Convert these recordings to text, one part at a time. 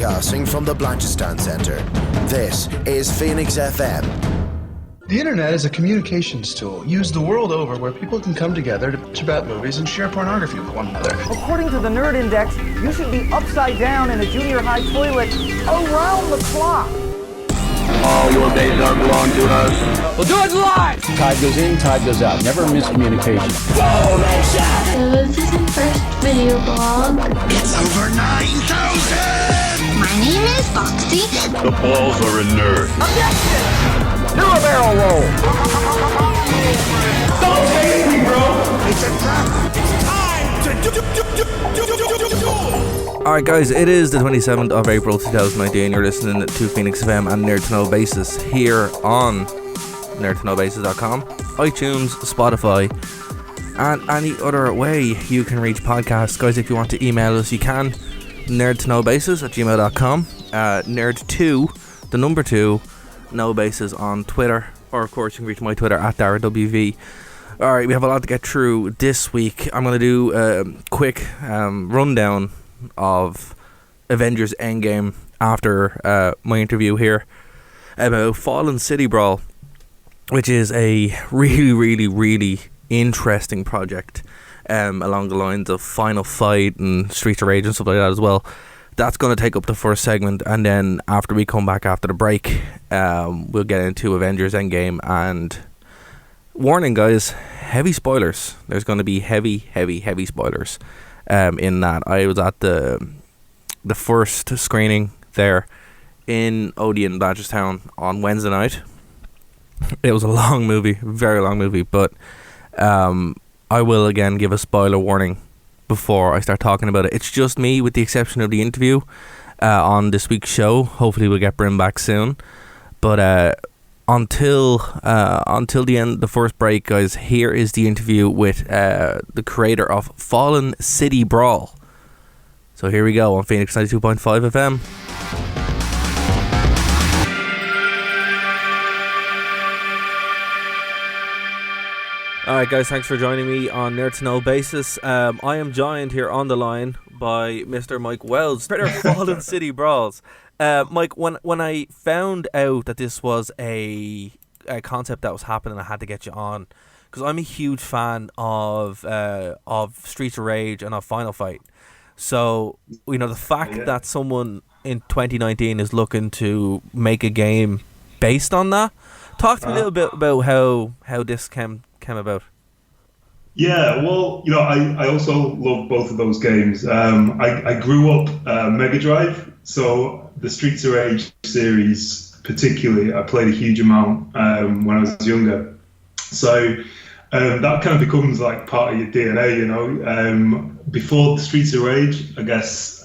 Broadcasting from the Blanchistan Centre. This is Phoenix FM. The internet is a communications tool used the world over where people can come together to bitch about movies and share pornography with one another. According to the Nerd Index, you should be upside down in a junior high toilet around the clock. All your days are belong to us. We'll do it live! Tide goes in, tide goes out. Never miscommunication. So this is the first video blog. It's over 9,000! My name is Foxy. The balls are in nerd. Objection! Do a barrel roll! Don't hate me, bro! It's a trap! It's time to do! Alright guys, it is the 27th of April 2019. You're listening to Phoenix FM and NerdtoKnowBasis here on NerdtoKnowBasis.com, iTunes, Spotify, and any other way you can reach podcasts. Guys, if you want to email us, you can. NerdtoKnowBasis@gmail.com, nerd2, the number 2, KnowBasis on Twitter, or of course you can reach my Twitter at DarraWV. Alright, we have a lot to get through this week. I'm going to do a quick rundown of Avengers Endgame after my interview here about Fallen City Brawl, which is a really interesting project along the lines of Final Fight and Streets of Rage and stuff like that as well. That's going to take up the first segment, and then after we come back after the break, we'll get into Avengers Endgame. And warning guys, heavy spoilers. There's going to be heavy spoilers in that. I was at the first screening there in Odeon, Blanchardstown on Wednesday night. It was a long movie, very long movie, but I will again give a spoiler warning before I start talking about it. It's just me, with the exception of the interview on this week's show. Hopefully we'll get Bryn back soon, but until the end, the first break, guys, here is the interview with the creator of Fallen City Brawl. So here we go on Phoenix 92.5 FM. Alright guys, thanks for joining me on NerdtoKnowBasis. I am joined here on the line by Mr. Mike Wells, creator of Fallen City Brawls. Mike, when I found out that this was a concept that was happening, I had to get you on, because I'm a huge fan of Streets of Rage and of Final Fight. So, you know, the fact that someone in 2019 is looking to make a game based on that. Talk to me a little bit about how this came about. Yeah, well, you know, I also love both of those games. I grew up Mega Drive, so the Streets of Rage series particularly, I played a huge amount when I was younger. So that kind of becomes like part of your DNA, you know. Before the Streets of Rage, I guess,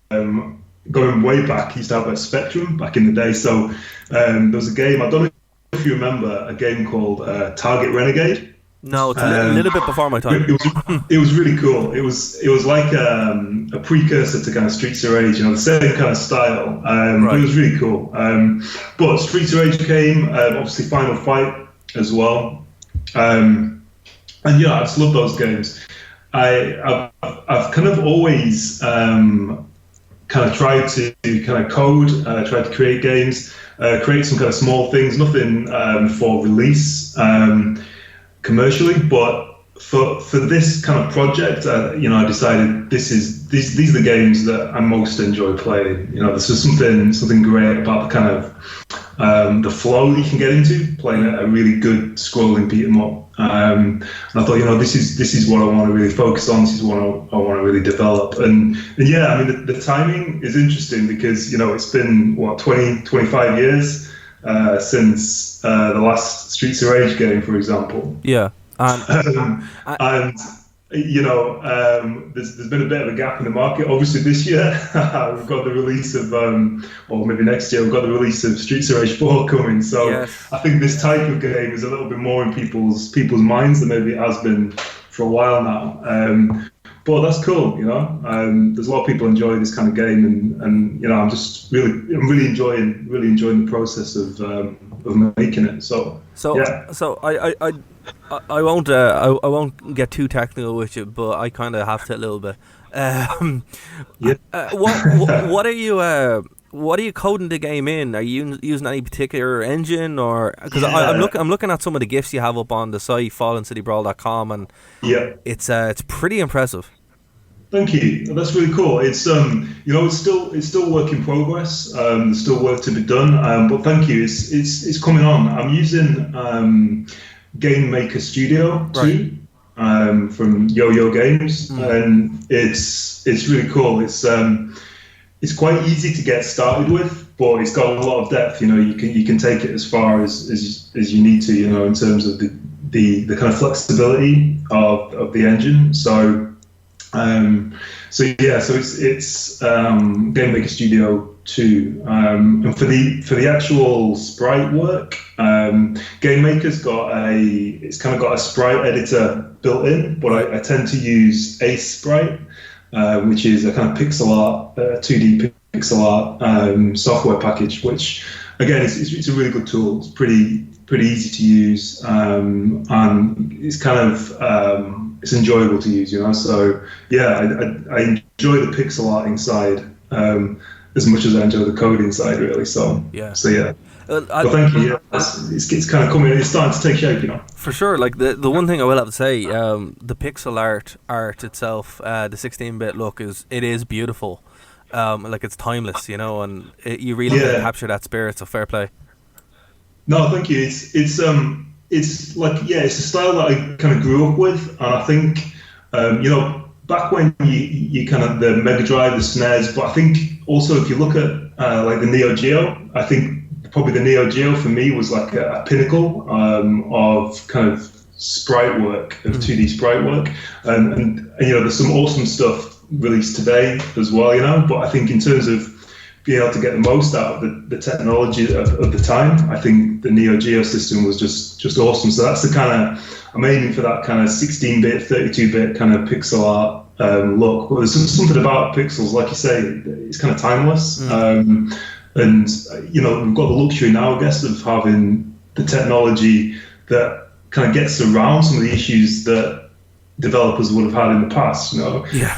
going way back, you used to have a Spectrum back in the day. So there was a game, I don't know if you remember, a game called Target Renegade. No, it's a little bit before my time. It was really cool. It was like a precursor to kind of Streets of Rage, you know, the same kind of style. Right. But it was really cool. But Streets of Rage came, obviously Final Fight as well. And yeah, I just love those games. I've kind of always kind of tried to kind of code, tried to create games, create some kind of small things, nothing for release commercially, but for this kind of project, you know, I decided these are the games that I most enjoy playing. You know, this is something great about the kind of the flow you can get into playing a really good scrolling beat 'em up. And I thought, you know, this is what I want to really focus on. This is what I want to really develop. And yeah, I mean, the timing is interesting because, you know, it's been 25 years since the last Streets of Rage game, for example. Yeah. And you know, there's been a bit of a gap in the market. Obviously, this year we've got the release of, or maybe next year we've got the release of Streets of Rage 4 coming. So yes. I think this type of game is a little bit more in people's minds than maybe it has been for a while now. But that's cool, you know. There's a lot of people enjoy this kind of game, and you know, I'm really enjoying the process of making it. So yeah. So I I won't. I won't get too technical with you, but I kind of have to a little bit. What are you? What are you coding the game in? Are you using any particular engine, or because I'm looking at some of the GIFs you have up on the site, fallencitybrawl.com, and it's pretty impressive. Thank you. That's really cool. It's it's still work in progress. There's still work to be done. But thank you. It's coming on. I'm using Game Maker Studio 2 from Yo-Yo Games, and it's really cool. It's quite easy to get started with, but it's got a lot of depth. You can take it as far as you need to. In terms of the kind of flexibility of the engine. So it's Game Maker Studio 2, and for the actual sprite work, Game Maker's got a sprite editor built in, but I tend to use Ace Sprite, which is a kind of pixel art, 2D pixel art software package, which again it's a really good tool. It's pretty easy to use, and it's kind of it's enjoyable to use, So yeah, I enjoy the pixel arting side as much as I enjoy the coding side, really. So yeah. But thank you. Yeah, it's kind of coming. It's starting to take shape, For sure. Like the one thing I will have to say, the pixel art itself, the 16-bit look is beautiful. Like it's timeless, and you really capture that spirit. So fair play. No, thank you. It's a style that I kind of grew up with, and I think back when you kind of the Mega Drive, the SNES, but I think also if you look at like the Neo Geo, I think probably the Neo Geo for me was like a pinnacle of kind of sprite work, of 2D sprite work, and there's some awesome stuff released today as well, but I think in terms of being able to get the most out of the technology of the time, I think the Neo Geo system was just awesome. So that's the kind of, I'm aiming for that kind of 16-bit, 32-bit kind of pixel art look. But there's something about pixels, like you say, it's kind of timeless. And, we've got the luxury now, I guess, of having the technology that kind of gets around some of the issues that developers would have had in the past.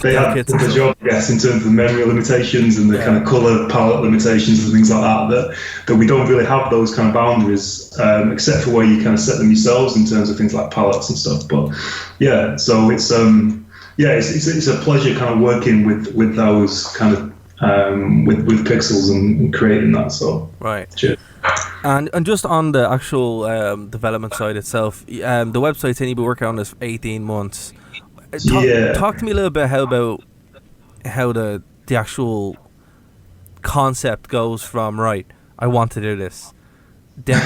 They had the job, I guess, in terms of the memory limitations and the kind of color palette limitations and things like that we don't really have those kind of boundaries, except for where you kind of set them yourselves in terms of things like palettes and stuff. But yeah, so it's a pleasure kind of working with those kind of with pixels and creating that. So right. Cheers. And just on the actual development side itself, the website's saying you've been working on this for 18 months. Talk to me a little bit about how the actual concept goes from, right, I want to do this, then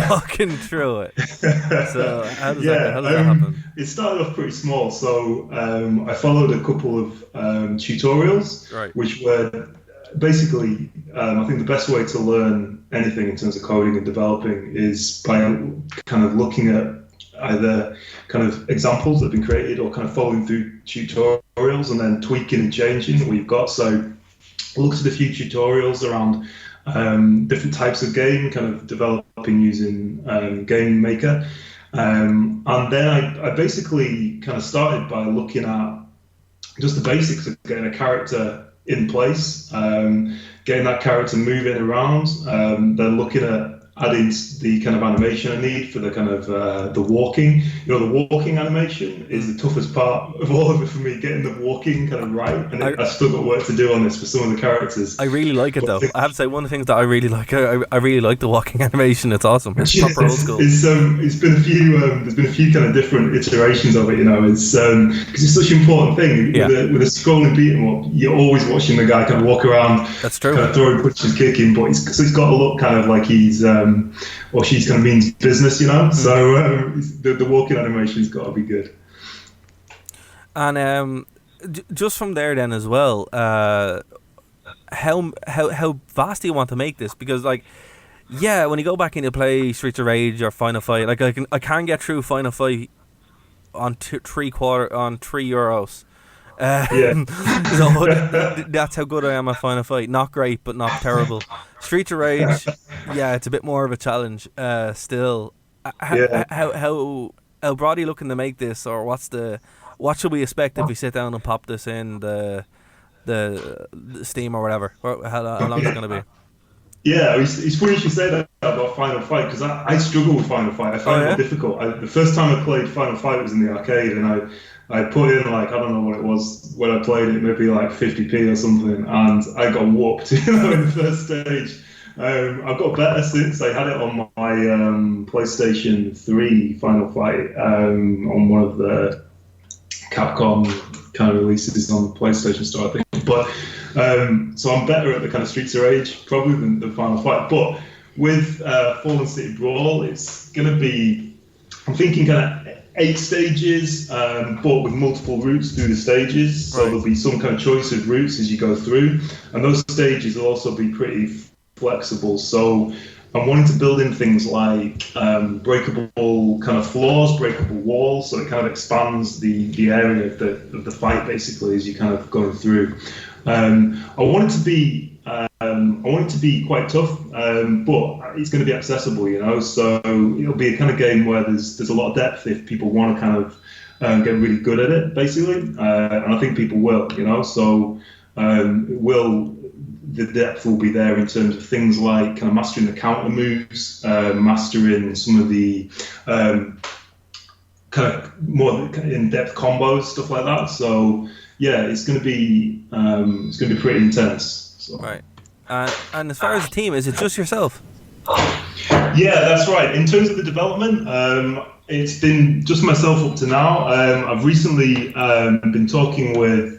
walking through it. So how does that happen? It started off pretty small. So I followed a couple of tutorials, which were basically, I think the best way to learn anything in terms of coding and developing is by kind of looking at either kind of examples that have been created or kind of following through tutorials and then tweaking and changing what you've got. So I looked at a few tutorials around different types of game, kind of developing using Game Maker. And then I basically kind of started by looking at just the basics of getting a character in place, getting that character moving around, then looking at adding the kind of animation I need for the kind of the walking. The walking animation is the toughest part of all of it for me, getting the walking kind of right. And I've still got work to do on this for some of the characters. I really like it though. I have to say, one of the things that I really like, I really like the walking animation. It's awesome. It's proper old school. It's been a few. There's been a few kind of different iterations of it. It's because it's such an important thing. With a scrolling beat 'em up, you're always watching the guy kind of walk around. That's true. Kind of throwing punches, kicking, but he's got to look kind of like he's or she's kind of means business, So the walking animation's got to be good. And just from there, then as well, how fast do you want to make this? Because when you go back into play Streets of Rage or Final Fight, like I can get through Final Fight on €3. So that's how good I am at Final Fight. Not great, but not terrible. Streets of Rage, it's a bit more of a challenge. Still, how how broad are you looking to make this, or what should we expect if we sit down and pop this in the Steam or whatever? How long is it going to be? Yeah, it's funny you should say that about Final Fight, because I struggle with Final Fight. I find it difficult. The first time I played Final Fight was in the arcade, and I put in, like, I don't know what it was when I played it, maybe like 50p or something, and I got whooped, in the first stage. I've got better since. I had it on my PlayStation 3 Final Fight, on one of the Capcom kind of releases on the PlayStation Store, I think. But so I'm better at the kind of Streets of Rage probably than the Final Fight. But with Fallen City Brawl, it's going to be, I'm thinking kind of 8 stages, but with multiple routes through the stages. So there'll be some kind of choice of routes as you go through, and those stages will also be pretty flexible. So I'm wanting to build in things like breakable kind of floors, breakable walls, so it kind of expands the area of the fight basically as you kind of going through. I want it to be quite tough, but it's going to be accessible, So it'll be a kind of game where there's a lot of depth if people want to kind of get really good at it, basically, and I think people will, So the depth will be there in terms of things like kind of mastering the counter moves, mastering some of the kind of more in-depth combos, stuff like that. So yeah, it's going to be pretty intense. So. Right. And as far as the team, is it just yourself? Yeah, that's right. In terms of the development, it's been just myself up to now. I've recently been talking with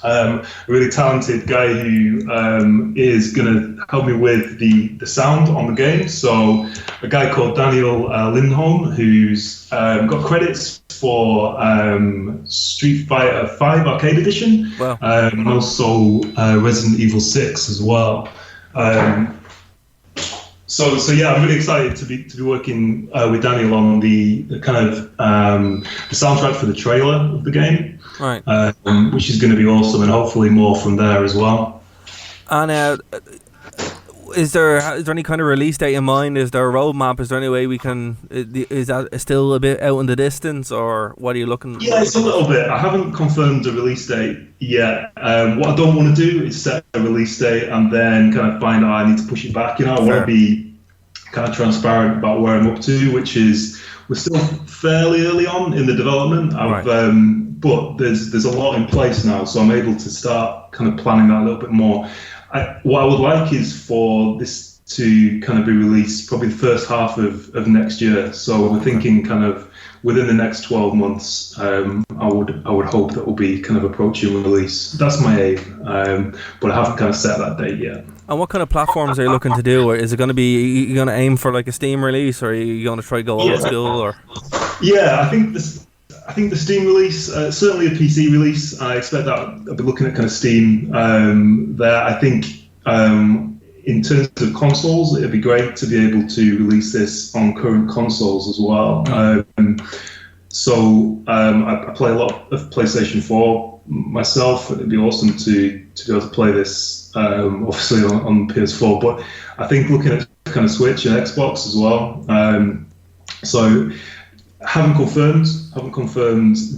a really talented guy who is going to help me with the sound on the game. So a guy called Daniel Lindholm, who's got credits for Street Fighter 5 Arcade Edition, and also Resident Evil 6 as well. So yeah, I'm really excited to be working with Daniel on the kind of the soundtrack for the trailer of the game. Right. Which is going to be awesome, and hopefully more from there as well. And is there any kind of release date in mind? Is there a roadmap? Is there any way we can? Is that still a bit out in the distance, or what are you looking? Yeah, it's a little bit. I haven't confirmed a release date yet. What I don't want to do is set a release date and then kind of find out I need to push it back. I want to be kind of transparent about where I'm up to, which is we're still fairly early on in the development. But there's a lot in place now, so I'm able to start kind of planning that a little bit more. What I would like is for this to kind of be released probably the first half of next year. So we're thinking kind of within the next 12 months. I would hope that we'll be kind of approaching release. That's my aim, but I haven't kind of set that date yet. And what kind of platforms are you looking to do? Or is it going to be, you going to aim for like a Steam release, or are you going to try to go old school? Or yeah, I think the Steam release, certainly a PC release. I expect that I'll be looking at kind of Steam there. I think in terms of consoles, it'd be great to be able to release this on current consoles as well. So I play a lot of PlayStation 4 myself. It'd be awesome to be able to play this obviously on PS4. But I think looking at kind of Switch and Xbox as well. So haven't confirmed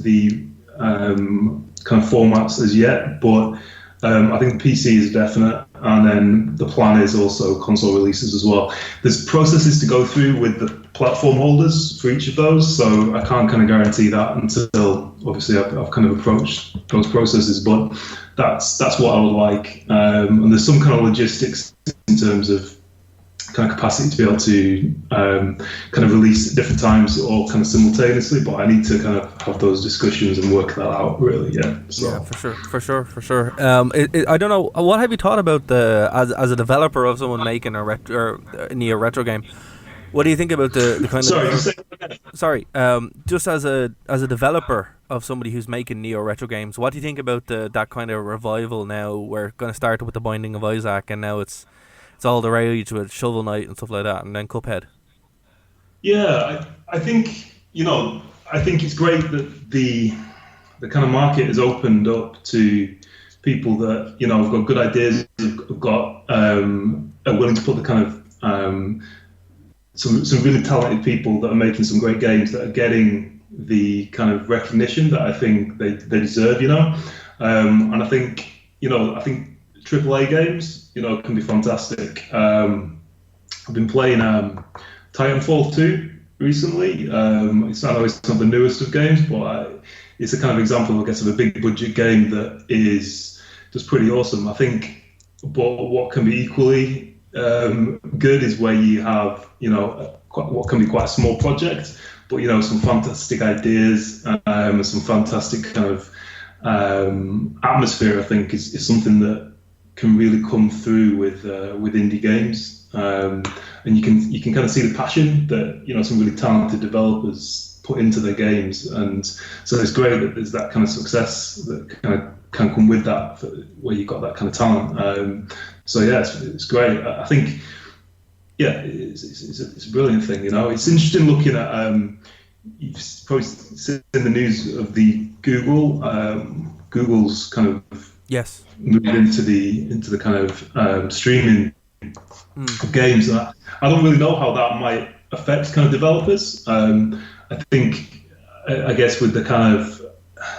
the kind of formats as yet, but I think the PC is definite, and then the plan is also console releases as well. There's processes to go through with the platform holders for each of those, so I can't kind of guarantee that until obviously I've kind of approached those processes, but that's what I would like. And there's some kind of logistics in terms of kind of capacity to be able to kind of release at different times or kind of simultaneously, but I need to kind of have those discussions and work that out really. So. Yeah, for sure. I don't know, what have you thought about as a developer of someone making a Neo retro game? What do you think about the kind just as a developer of somebody who's making Neo retro games, what do you think about that kind of revival now? We're going to start with the Binding of Isaac, and now it's all the rage with Shovel Knight and stuff like that, and then Cuphead. Yeah, I think it's great that the kind of market has opened up to people that have got good ideas, have got are willing to put the kind of some really talented people that are making some great games that are getting the kind of recognition that I think they deserve, and I think AAA games, can be fantastic. I've been playing Titanfall 2 recently. I know it's not the newest of games, but it's a kind of example, I guess, of a big budget game that is just pretty awesome. I think, but what can be equally good is where you have, what can be quite a small project, but some fantastic ideas, some fantastic kind of atmosphere. I think is something that can really come through with indie games, and you can kind of see the passion that some really talented developers put into their games, and so it's great that there's that kind of success that kind of can come with that, where you've got that kind of talent. So yeah, it's great. I think, yeah, it's a brilliant thing. It's interesting looking at. You've probably seen the news of the Google's kind of moved into the kind of streaming of games. I don't really know how that might affect kind of developers. I think, I guess with the kind of,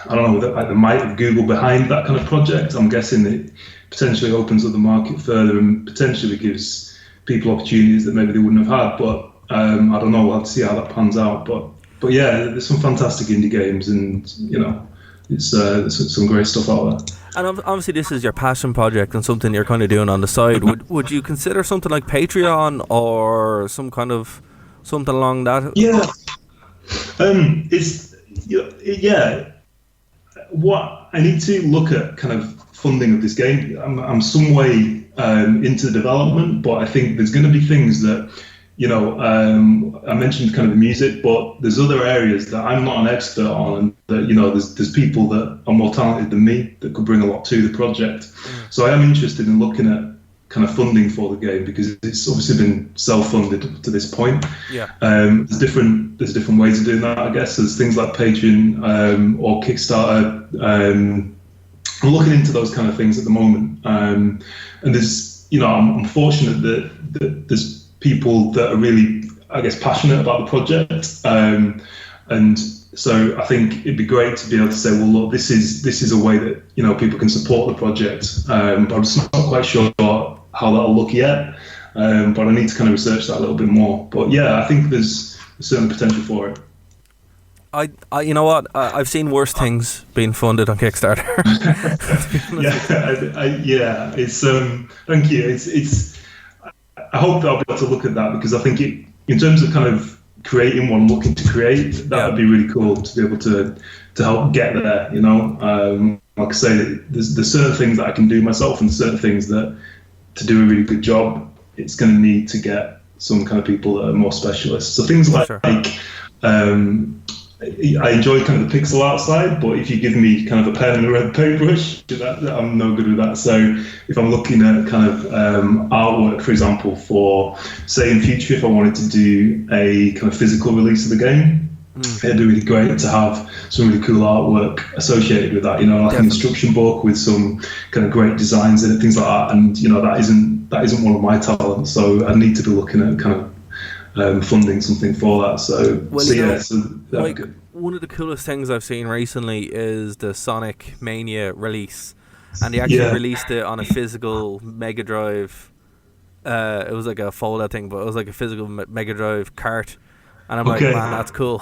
I don't know, the might of Google behind that kind of project, I'm guessing it potentially opens up the market further and potentially gives people opportunities that maybe they wouldn't have had. But I don't know. We'll have to see how that pans out. But yeah, there's some fantastic indie games, and it's some great stuff out there. And obviously, this is your passion project and something you're kind of doing on the side. Would you consider something like Patreon or something along that? Yeah. What I need to look at kind of funding of this game. I'm some way into the development, but I think there's going to be things that I mentioned kind of the music, but there's other areas that I'm not an expert on, and that there's people that are more talented than me that could bring a lot to the project. So I am interested in looking at kind of funding for the game, because it's obviously been self-funded to this point. Yeah. There's different ways of doing that, I guess. There's things like Patreon or Kickstarter. I'm looking into those kind of things at the moment. And there's, I'm fortunate that there's people that are really, I guess, passionate about the project. And so I think it'd be great to be able to say, well, look, this is a way that people can support the project. But I'm just not quite sure how that'll look yet. But I need to kind of research that a little bit more. But yeah, I think there's certainly potential for it. I you know what? I've seen worse things being funded on Kickstarter. Yeah, it's thank you. It's I hope that I'll be able to look at that, because I think in terms of kind of creating what I'm looking to create, that would be really cool to be able to help get there. Like I say, there's certain things that I can do myself, and certain things that, to do a really good job, it's going to need to get some kind of people that are more specialists. So things like, I enjoy kind of the pixel art side, but if you give me kind of a pen and a red paintbrush, I'm no good with that. So if I'm looking at kind of artwork, for example, for, say in future, if I wanted to do a kind of physical release of the game, it'd be really great to have some really cool artwork associated with that, like an instruction book with some kind of great designs in it, things like that. And that isn't one of my talents, so I need to be looking at kind of funding something for that. So that'd be good. One of the coolest things I've seen recently is the Sonic Mania release, and they actually released it on a physical Mega Drive. It was like a fold-out thing, but it was like a physical Mega Drive cart. And I'm like, man, that's cool.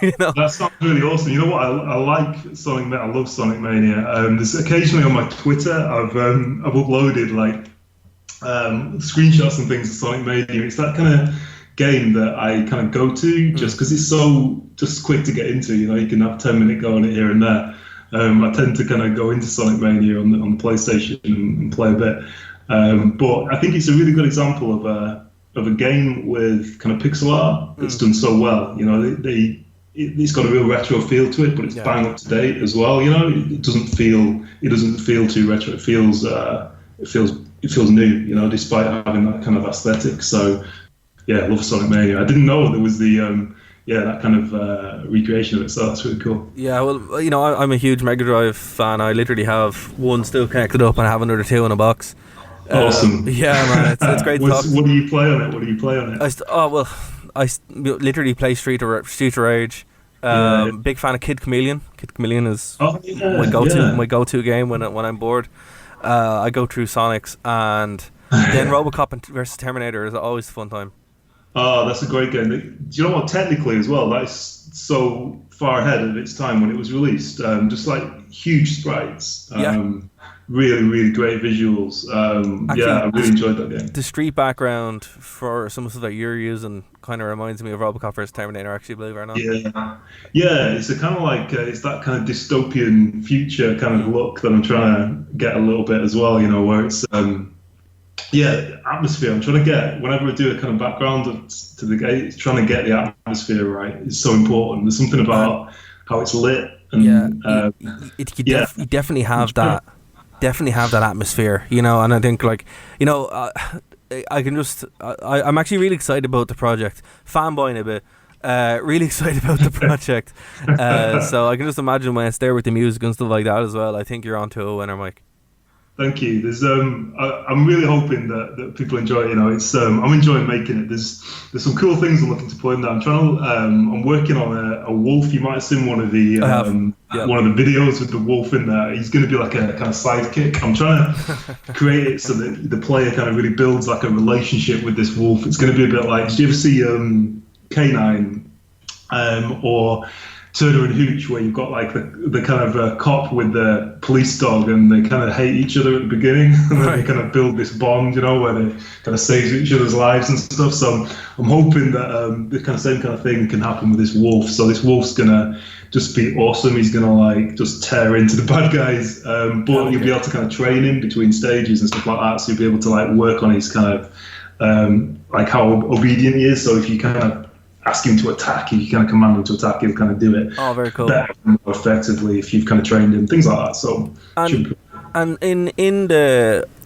That sounds really awesome. You know what? I like Sonic Mania. I love Sonic Mania. There's occasionally on my Twitter, I've uploaded like screenshots and things of Sonic Mania. It's that kind of game that I kind of go to just because it's so just quick to get into. You can have 10-minute go on it here and there. I tend to kind of go into Sonic Mania on the PlayStation and play a bit. But I think it's a really good example of a game with kind of pixel art that's done so well. It's got a real retro feel to it, but it's bang up to date as well. It doesn't feel too retro. It feels new. Despite having that kind of aesthetic. So yeah, I love Sonic Mania. I didn't know there was the that kind of recreation of it. So that's really cool. Yeah, well, I'm a huge Mega Drive fan. I literally have one still connected up, and I have another two in a box. Awesome. Yeah, man, it's great to talk. What do you play on it? literally play Street of Rage. Big fan of Kid Chameleon. Kid Chameleon is my go-to game when I'm bored. I go through Sonics, and then RoboCop versus Terminator is always a fun time. Oh, that's a great game. Do you know what? Technically, as well, that's so far ahead of its time when it was released. Just like huge sprites. Really, really great visuals. Actually, I really enjoyed that game. The street background for some of the stuff that you're using kind of reminds me of RoboCop vs Terminator, actually, believe it or not. Yeah. It's a kind of like it's that kind of dystopian future kind of look that I'm trying to get a little bit as well. Where it's atmosphere. I'm trying to get, whenever I do a kind of background to the game, it's trying to get the atmosphere right. It's so important. There's something about how it's lit. And, you definitely have that. Definitely have that atmosphere, and I think I can just I'm actually really excited about the project, fanboying a bit, really excited about the project, so I can just imagine when it's there with the music and stuff like that as well. I think you're onto a winner, Mike. Thank you. There's I'm really hoping that people enjoy it. It's I'm enjoying making it. There's some cool things I'm looking to put in there. I'm working on a wolf. You might have seen one of the one of the videos with the wolf in there. He's going to be like a kind of sidekick. I'm trying to create it so that the player kind of really builds like a relationship with this wolf. It's going to be a bit like, did you ever see K9 or Turner and Hooch, where you've got like the kind of cop with the police dog, and they kind of hate each other at the beginning, and then they kind of build this bond, where they kind of save each other's lives and stuff. So I'm hoping that the kind of same kind of thing can happen with this wolf. So this wolf's gonna just be awesome. He's gonna like just tear into the bad guys, but you'll be able to kind of train him between stages and stuff like that. So you'll be able to like work on his kind of like how obedient he is. So if you kind of ask him to attack, if you kind of command him to attack, he'll kind of do it very cool, better, more effectively if you've kind of trained him, things like that. So and in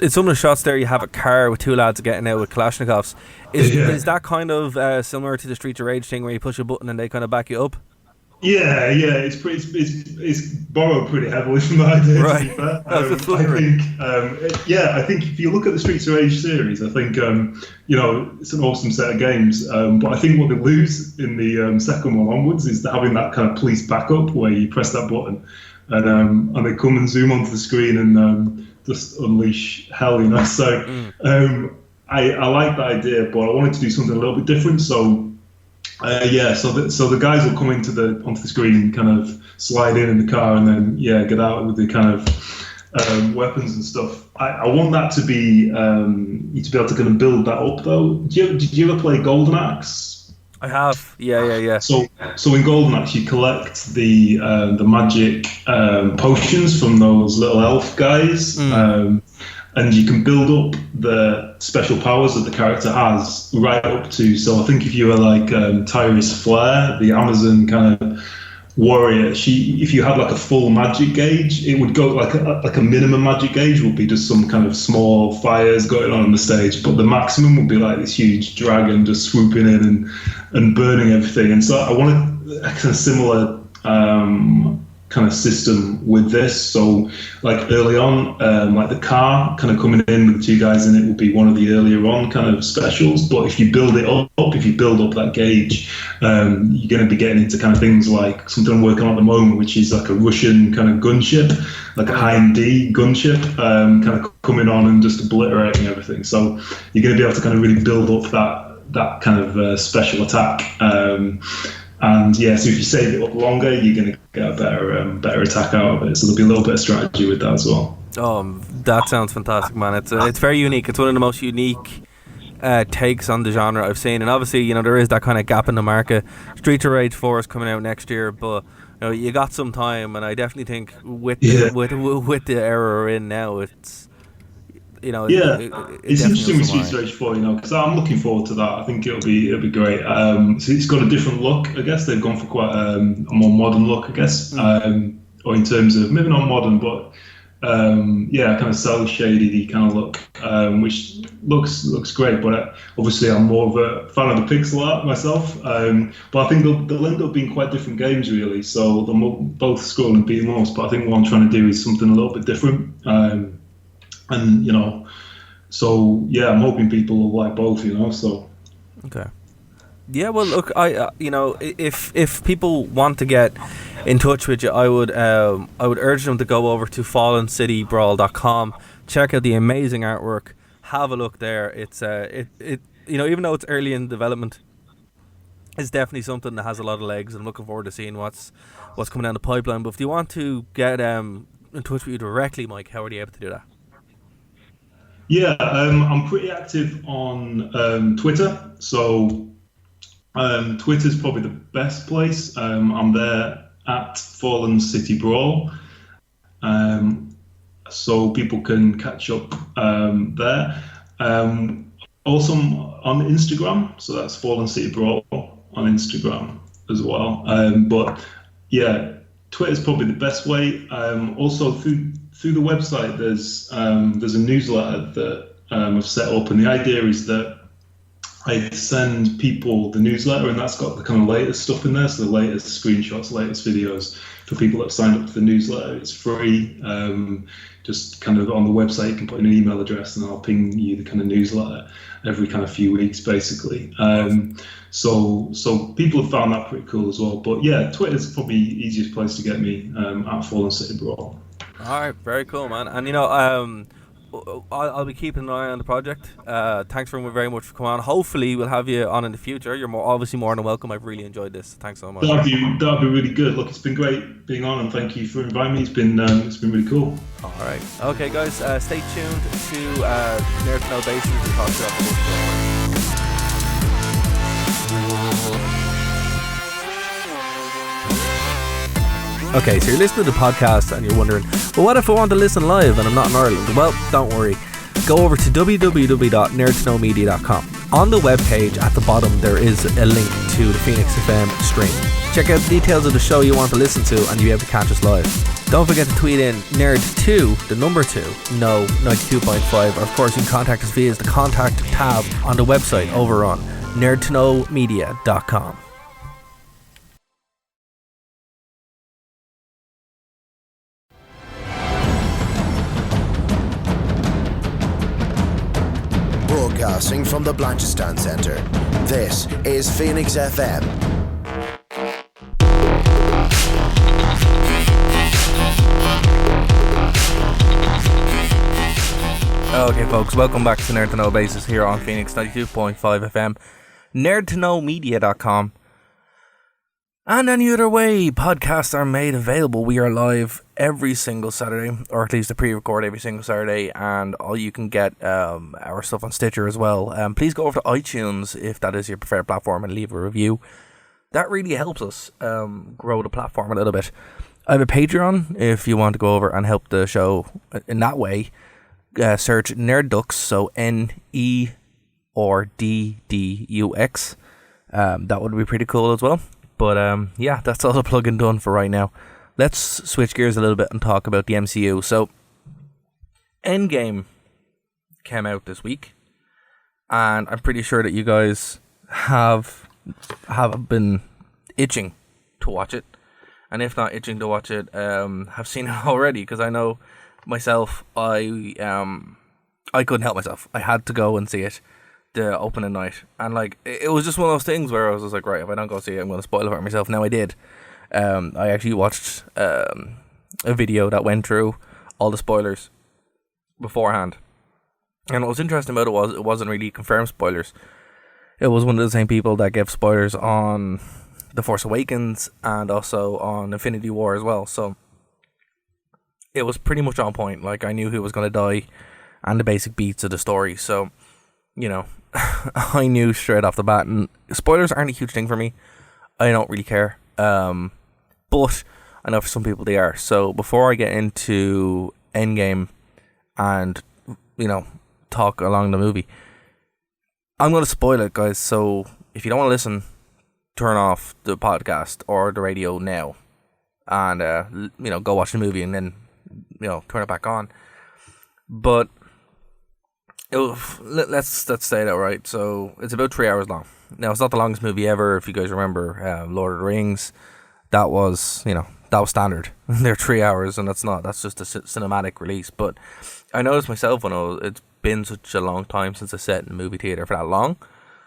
some of the shots there, you have a car with two lads getting out with Kalashnikovs. Is that kind of similar to the Streets of Rage thing, where you push a button and they kind of back you up? Yeah, it's borrowed pretty heavily from the idea. Right. I think if you look at the Streets of Rage series, I think it's an awesome set of games. But I think what they lose in the second one onwards is having that kind of police backup where you press that button and they come and zoom onto the screen and just unleash hell. So I like that idea, but I wanted to do something a little bit different. So. So the guys will come onto the screen and kind of slide in the car and then get out with the kind of weapons and stuff. I want that to be you to be able to kind of build that up though. Did you ever play Golden Axe? I have. Yeah. So in Golden Axe you collect the magic potions from those little elf guys. And you can build up the special powers that the character has right up to. So I think if you were like Tyrus Flare, the Amazon kind of warrior, if you had like a full magic gauge, it would go like a minimum magic gauge would be just some kind of small fires going on the stage, but the maximum would be like this huge dragon just swooping in and burning everything. And so I wanted a kind of similar kind of system with this. So like early on, like the car kind of coming in with the two guys in it would be one of the earlier on kind of specials. But if you build it up, if you build up that gauge, you're going to be getting into kind of things like something I'm working on at the moment, which is like a Russian kind of gunship, like a Hind D gunship, kind of coming on and just obliterating everything. So you're going to be able to kind of really build up that kind of special attack. And so if you save it up longer, you're going to get a better attack out of it. So there'll be a little bit of strategy with that as well. Oh, that sounds fantastic, man. It's very unique. It's one of the most unique takes on the genre I've seen. And obviously, there is that kind of gap in the market. Streets of Rage 4 is coming out next year, but you got some time. And I definitely think with the era we're in now, it's it's interesting with Streets of Rage 4, because I'm looking forward to that. I think it'll be great. So it's got a different look, I guess. They've gone for quite a more modern look, I guess, or in terms of maybe not modern, but kind of cel shady kind of look, which looks great. But obviously, I'm more of a fan of the pixel art myself. But I think they'll end up being quite different games, really. So they're both scrolling and beat 'em ups. But I think what I'm trying to do is something a little bit different. I'm hoping people will like both, so. Okay. Yeah, well, look, if people want to get in touch with you, I would urge them to go over to fallencitybrawl.com, check out the amazing artwork, have a look there. It's even though it's early in development, it's definitely something that has a lot of legs. I'm looking forward to seeing what's coming down the pipeline. But if you want to get in touch with you directly, Mike, how are you able to do that? Yeah, I'm pretty active on Twitter, so Twitter's probably the best place. I'm there at Fallen City Brawl, so people can catch up there. Also on Instagram, so that's Fallen City Brawl on Instagram as well. But yeah, Twitter's probably the best way. Also through the website, there's a newsletter that I've set up, and the idea is that I send people the newsletter, and that's got the kind of latest stuff in there, so the latest screenshots, latest videos for people that have signed up to the newsletter. It's free. Just kind of on the website, you can put in an email address, and I'll ping you the kind of newsletter every kind of few weeks, basically. So people have found that pretty cool as well. But yeah, Twitter's probably the easiest place to get me at Fallen City Brawl. All right, very cool, man. And I'll be keeping an eye on the project. Thanks very much for coming on. Hopefully we'll have you on in the future. You're obviously more than welcome. I've really enjoyed this. Thanks so much. That'd be really good. Look, it's been great being on, and thank you for inviting me. It's been really cool. All right. Okay, guys, stay tuned to NerdtoKnowBasis. We'll talk to you after this. Okay, so you're listening to the podcast and you're wondering, well, what if I want to listen live and I'm not in Ireland? Well, don't worry. Go over to www.NerdtoKnowMedia.com. On the webpage at the bottom, there is a link to the Phoenix FM stream. Check out the details of the show you want to listen to and you'll be able to catch us live. Don't forget to tweet in nerd2, the number 2, no 92.5. Of course, you can contact us via the contact tab on the website over on NerdtoKnowMedia.com. Broadcasting from the Blanchistan Centre, this is Phoenix FM. Okay, folks, welcome back to NerdtoKnowBasis here on Phoenix 92.5 FM, NerdtoKnowMedia.com. And any other way podcasts are made available. We are live every single Saturday, or at least a pre-record every single Saturday, and you can get our stuff on Stitcher as well. Please go over to iTunes if that is your preferred platform and leave a review. That really helps us grow the platform a little bit. I have a Patreon if you want to go over and help the show in that way. Search Nerddux, so NERDDUX. That would be pretty cool as well. But yeah, that's all the plug-in done for right now. Let's switch gears a little bit and talk about the MCU. So, Endgame came out this week, and I'm pretty sure that you guys have been itching to watch it, and if not itching to watch it, have seen it already. Because I know myself, I couldn't help myself. I had to go and see it the opening night, and like it was just one of those things where I was just like, right, if I don't go see it, I'm going to spoil it for myself. Now I did. I actually watched a video that went through all the spoilers beforehand, and what was interesting about it wasn't really confirmed spoilers. It was one of the same people that gave spoilers on The Force Awakens and also on Infinity War as well, so it was pretty much on point. Like, I knew who was going to die and the basic beats of the story, so you know, I knew straight off the bat. And spoilers aren't a huge thing for me. I don't really care. But I know for some people they are. So before I get into Endgame and, you know, talk along the movie, I'm going to spoil it, guys. So if you don't want to listen, turn off the podcast or the radio now and, you know, go watch the movie and then, you know, turn it back on. But let's say that, right? So it's about 3 hours long. Now, it's not the longest movie ever. If you guys remember Lord of the Rings, that was, you know, that was standard. They're 3 hours, and that's just a cinematic release. But I noticed myself it's been such a long time since I sat in the movie theater for that long,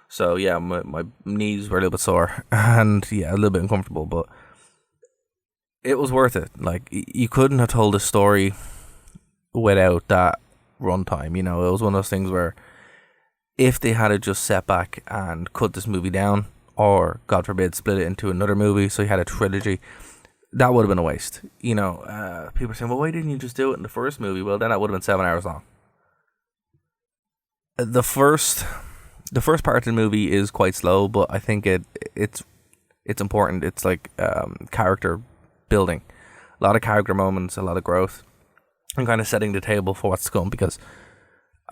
So yeah, my knees were a little bit sore and yeah, a little bit uncomfortable, but it was worth it. Like, you couldn't have told a story without that runtime. You know, it was one of those things where if they had to just set back and cut this movie down, or God forbid split it into another movie, so you had a trilogy, that would have been a waste. You know, people are saying, well, why didn't you just do it in the first movie? Well, then that would have been 7 hours long. The first part of the movie is quite slow, but I think it's important. It's like character building, a lot of character moments, a lot of growth, and kind of setting the table for what's to come. Because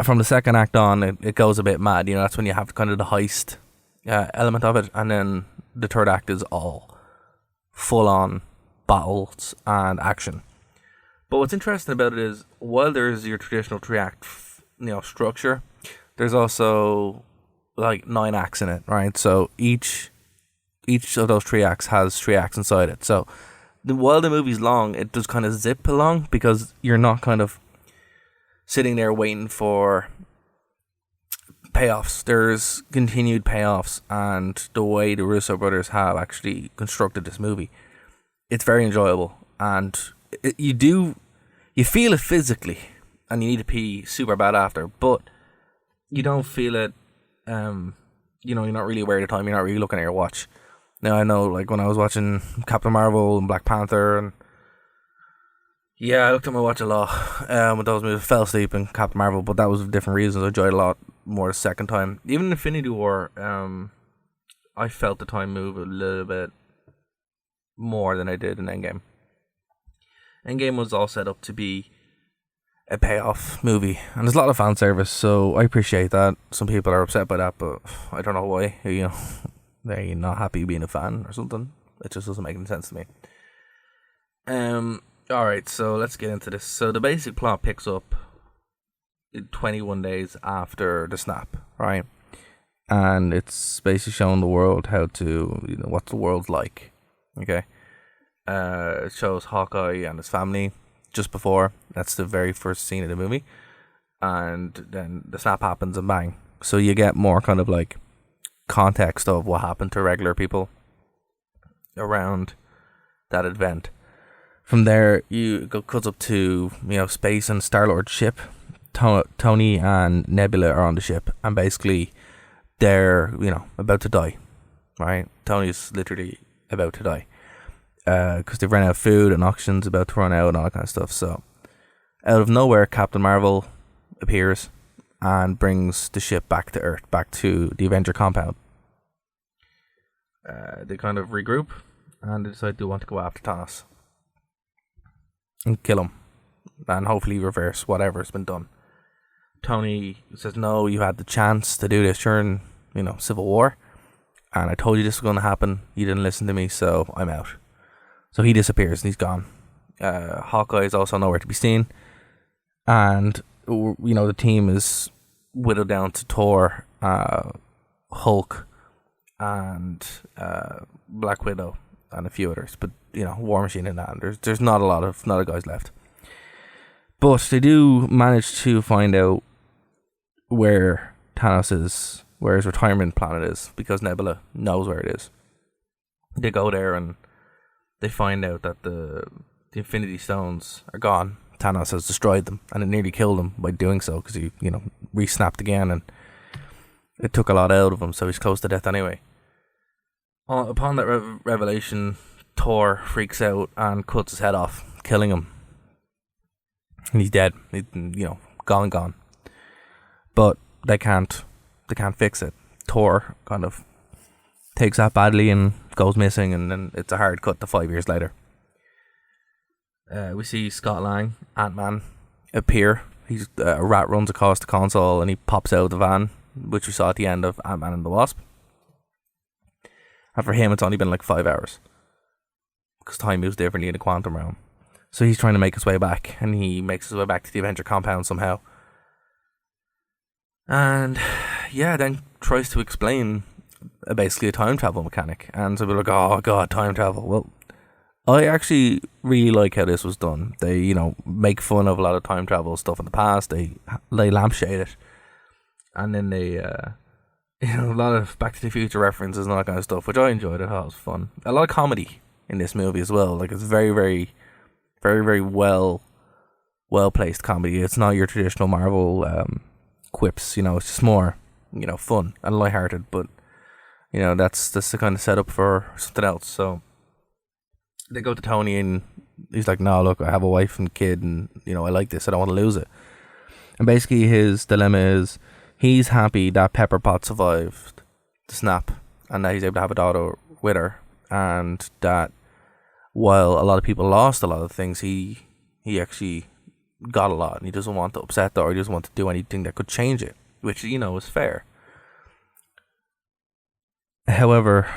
from the second act on, it goes a bit mad. You know, that's when you have kind of the heist element of it, and then the third act is all full on battles and action. But what's interesting about it is, while there's your traditional 3-act, structure, there's also like 9 acts in it, right? So each of those 3 acts has 3 acts inside it. So while the movie's long, it does kind of zip along, because you're not kind of sitting there waiting for payoffs. There's continued payoffs, and the way the Russo brothers have actually constructed this movie, it's very enjoyable, and you feel it physically, and you need to pee super bad after, but you don't feel it. You're not really aware of the time. You're not really looking at your watch. Now, I know, like, when I was watching Captain Marvel and Black Panther, and yeah, I looked at my watch a lot with those movies. I fell asleep in Captain Marvel, but that was for different reasons. I enjoyed it a lot more the second time. Even Infinity War, I felt the time move a little bit more than I did in Endgame. Endgame was all set up to be a payoff movie, and there's a lot of fan service, so I appreciate that. Some people are upset by that, but I don't know why. They're not happy being a fan or something. It just doesn't make any sense to me. Alright, so let's get into this. So the basic plot picks up 21 days after the snap, right? And it's basically showing the world how to, what the world's like. Okay? It shows Hawkeye and his family just before. That's the very first scene of the movie. And then the snap happens and bang. So you get more kind of like context of what happened to regular people around that event. From there, you go cuts up to space and Star-Lord's ship. Tony and Nebula are on the ship, and basically they're about to die. Right, Tony's literally about to die because they've run out of food and oxygen's about to run out and all that kind of stuff. So out of nowhere, Captain Marvel appears and brings the ship back to Earth, back to the Avenger compound. They kind of regroup and they decide they want to go after Thanos and kill him, and hopefully reverse whatever's been done. Tony says, no, you had the chance to do this during Civil War, and I told you this was going to happen. You didn't listen to me, so I'm out. So he disappears and he's gone. Hawkeye is also nowhere to be seen, and the team is whittled down to Thor, Hulk, and Black Widow, and a few others, but War Machine and that. And there's not a lot of guys left, but they do manage to find out where Thanos is, where his retirement planet is, because Nebula knows where it is. They go there and they find out that the Infinity Stones are gone. Thanos has destroyed them, and it nearly killed him by doing so, because he re-snapped again, and it took a lot out of him, so he's close to death anyway. Upon that revelation, Thor freaks out and cuts his head off, killing him. And he's dead. He's, gone. But they can't fix it. Thor kind of takes that badly and goes missing, and then it's a hard cut to 5 years later. We see Scott Lang, Ant-Man, appear. A rat runs across the console and he pops out of the van, which we saw at the end of Ant-Man and the Wasp. And for him, it's only been like 5 hours, because time moves differently in the quantum realm. So he's trying to make his way back, and he makes his way back to the Avenger compound somehow. And then tries to explain basically a time travel mechanic. And so we're like, oh god, time travel. Well, I actually really like how this was done. They, make fun of a lot of time travel stuff in the past. They lampshade it, and then they a lot of Back to the Future references and all that kind of stuff, which I enjoyed. I thought it was fun. A lot of comedy in this movie as well. Like, it's very, very, very, very well placed comedy. It's not your traditional Marvel quips. It's just more fun and lighthearted. But that's the kind of setup for something else. So they go to Tony and he's like, "No, look, I have a wife and kid, and I like this. I don't want to lose it." And basically, his dilemma is he's happy that Pepper Potts survived the snap and that he's able to have a daughter with her, and that while a lot of people lost a lot of things, he actually got a lot, and he doesn't want to upset her, or he doesn't want to do anything that could change it, which is fair. However,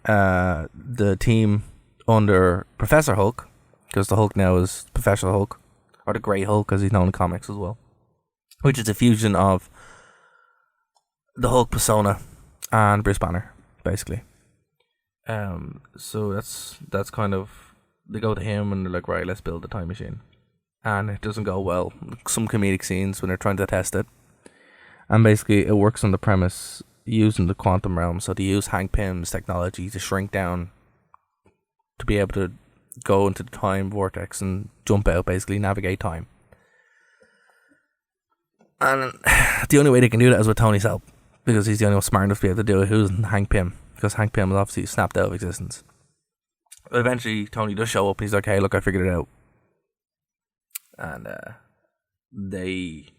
the team under Professor Hulk, because the Hulk now is Professor Hulk, or the Grey Hulk as he's known in comics as well, which is a fusion of the Hulk persona and Bruce Banner, basically. So that's kind of, they go to him and they're like, right, let's build a time machine. And it doesn't go well. Some comedic scenes when they're trying to test it. And basically it works on the premise using the quantum realm. So they use Hank Pym's technology to shrink down to be able to go into the time vortex and jump out, basically navigate time. And the only way they can do that is with Tony's help, because he's the only one smart enough to be able to do it. Who's Hank Pym? Because Hank Pym is obviously snapped out of existence. Eventually, Tony does show up and he's like, "Hey, look, I figured it out." And they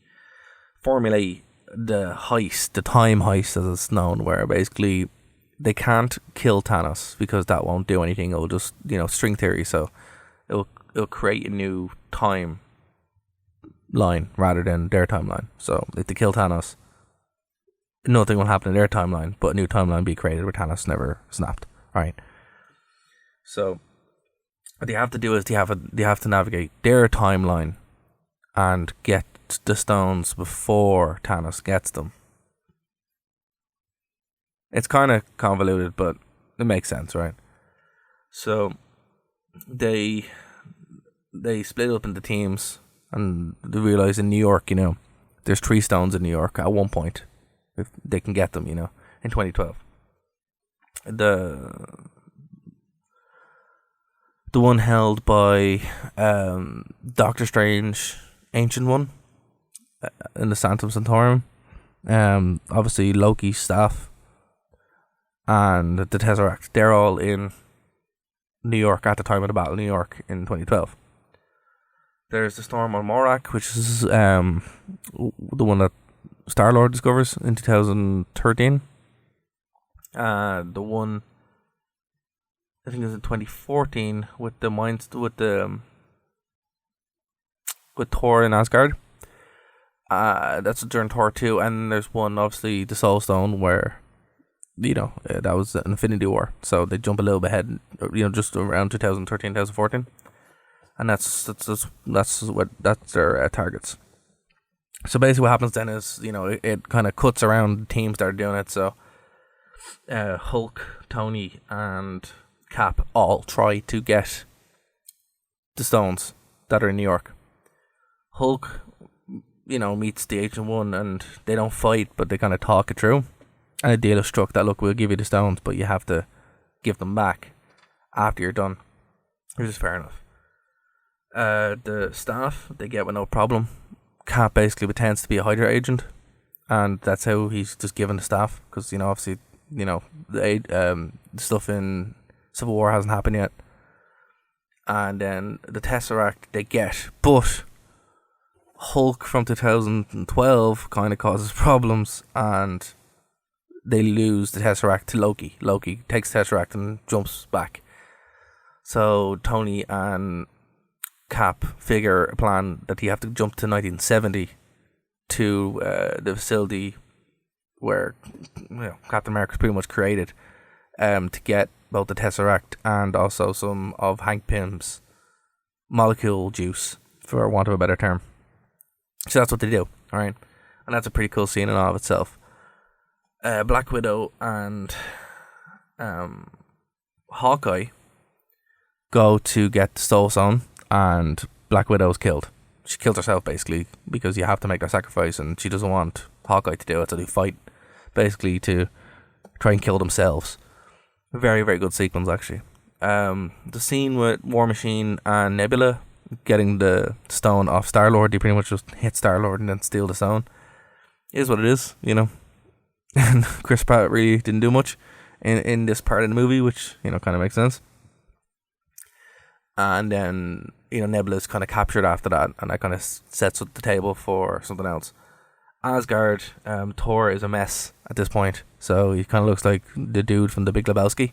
formulate the heist, the time heist as it's known, where basically they can't kill Thanos because that won't do anything. It'll just, string theory. So it'll create a new time line rather than their timeline. So if they kill Thanos, nothing will happen in their timeline, but a new timeline will be created where Thanos never snapped. All right. So what they have to do is they have to navigate their timeline and get the stones before Thanos gets them. It's kind of convoluted, but it makes sense, right? So they split up into teams, and they realize in New York, there's 3 stones in New York at one point, if they can get them, in 2012. The one held by Doctor Strange, Ancient One, in the Sanctum Sanctorum. Obviously Loki's staff and the Tesseract. They're all in New York at the time of the battle, New York in 2012. There's the storm on Morak, which is the one that Star-Lord discovers in 2013. The one I think it was in 2014 with Thor in Asgard. That's during Thor 2, and there's one, obviously, the Soul Stone, where that was an Infinity War. So they jump a little bit ahead, just around 2013, 2014, and that's their targets. So basically, what happens then is it kind of cuts around the teams that are doing it. So Hulk, Tony, and Cap all try to get the stones that are in New York. Hulk, meets the Ancient One, and they don't fight, but they kind of talk it through. And a deal is struck that, look, we'll give you the stones, but you have to give them back after you're done, which is fair enough. The staff, they get with no problem. Cap basically pretends to be a Hydra agent, and that's how he's just given the staff, because, obviously, the stuff in Civil War hasn't happened yet. And then the Tesseract they get, but Hulk from 2012 kind of causes problems, and they lose the Tesseract to Loki. Loki takes the Tesseract and jumps back. So Tony and Cap figure a plan that you have to jump to 1970 to the facility where Captain America was pretty much created, to get both the Tesseract and also some of Hank Pym's molecule juice, for want of a better term. So that's what they do, alright? And that's a pretty cool scene in and of itself. Black Widow and Hawkeye go to get the Soul Stone, and Black Widow is killed. She kills herself, basically, because you have to make that sacrifice, and she doesn't want Hawkeye to do it, so they fight, basically, to try and kill themselves. Very, very good sequence, actually. The scene with War Machine and Nebula getting the stone off Star-Lord, they pretty much just hit Star-Lord and then steal the stone, is what it is, you know. And Chris Pratt really didn't do much in this part of the movie, which, you know, kind of makes sense. And then, you know, Nebula's kind of captured after that, and that kind of sets up the table for something else. Asgard, Thor is a mess at this point, so he kind of looks like the dude from The Big Lebowski.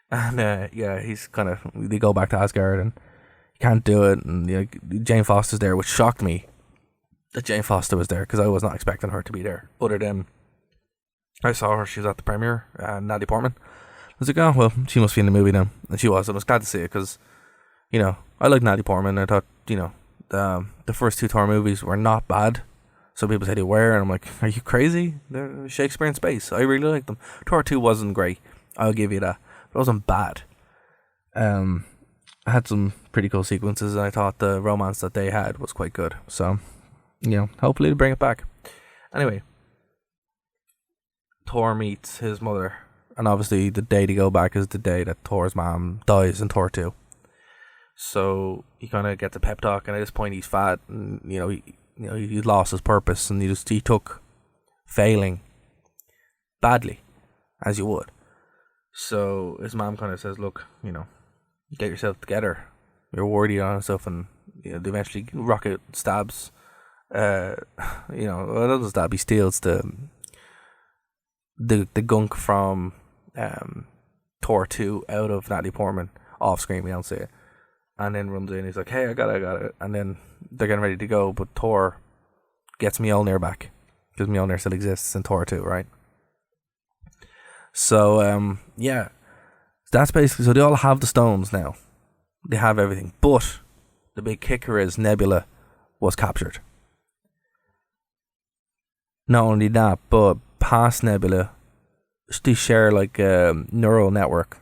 And yeah, he's kind of, they go back to Asgard and he can't do it, and you know, Jane Foster's there, which shocked me that Jane Foster was there, because I was not expecting her to be there, other than I saw her, she was at the premiere, Natalie Portman. I was like, oh well, she must be in the movie then, and she was. I was glad to see it, because, you know, I like Natalie Portman. I thought, you know, the first 2 Thor movies were not bad. Some people say they were, and I'm like, are you crazy? They're Shakespeare in space. I really like them. Thor 2 wasn't great, I'll give you that, but it wasn't bad. I had some pretty cool sequences, and I thought the romance that they had was quite good. So, you know, hopefully they'll bring it back. Anyway, Thor meets his mother, and obviously the day to go back is the day that Thor's mom dies in Thor 2. So he kind of gets a pep talk, and at this point he's fat, and he lost his purpose, and he took failing badly, as you would. So his mom kind of says, look, you know, get yourself together, you're worthy and stuff. And you know, eventually Rocket stabs, you know, well, doesn't stab, he steals the gunk from Thor 2 out of Natalie Portman off screen, we don't see it, and then runs in. He's like, hey, I got it, and then they're getting ready to go, but Thor gets Mjolnir back, because Mjolnir still exists in Thor 2, right? So yeah, that's basically, so they all have the stones now, they have everything, but the big kicker is Nebula was captured. Not only that, but past Nebula, they share like a neural network,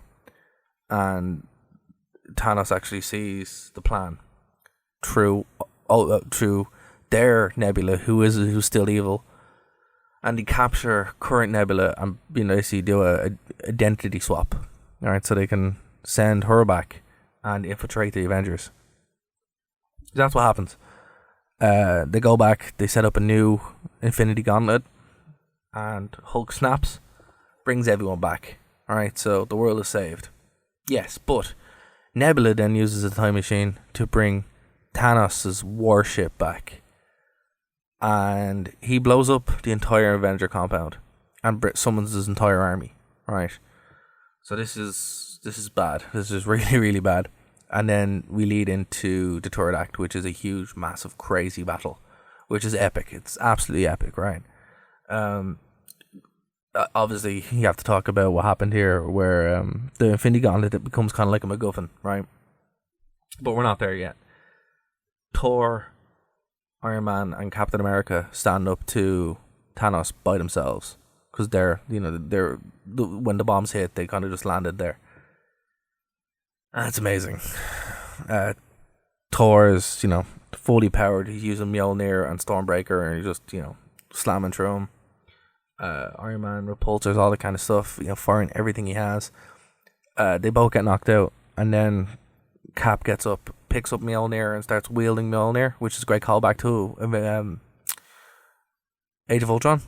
and Thanos actually sees the plan through their Nebula, who's still evil, and they capture current Nebula and, you know, basically do a identity swap. All right, so they can send her back and infiltrate the Avengers. That's what happens. They go back, they set up a new Infinity Gauntlet, and Hulk snaps, brings everyone back. Alright, so the world is saved. Yes, but Nebula then uses a time machine to bring Thanos' warship back, and he blows up the entire Avenger compound and summons his entire army. Right, so this is bad. This is really, really bad. And then we lead into the third act, which is a huge, massive, crazy battle, which is epic. It's absolutely epic, right? Obviously, you have to talk about what happened here, where the Infinity Gauntlet, it becomes kind of like a MacGuffin, right? But we're not there yet. Thor, Iron Man, and Captain America stand up to Thanos by themselves, because when the bombs hit, they kind of just landed there. That's amazing. Thor is, you know, fully powered. He's using Mjolnir and Stormbreaker, and he's just, you know, slamming through him. Iron Man, repulsors, all that kind of stuff, you know, firing everything he has. They both get knocked out, and then Cap gets up, picks up Mjolnir, and starts wielding Mjolnir, which is a great callback to Age of Ultron.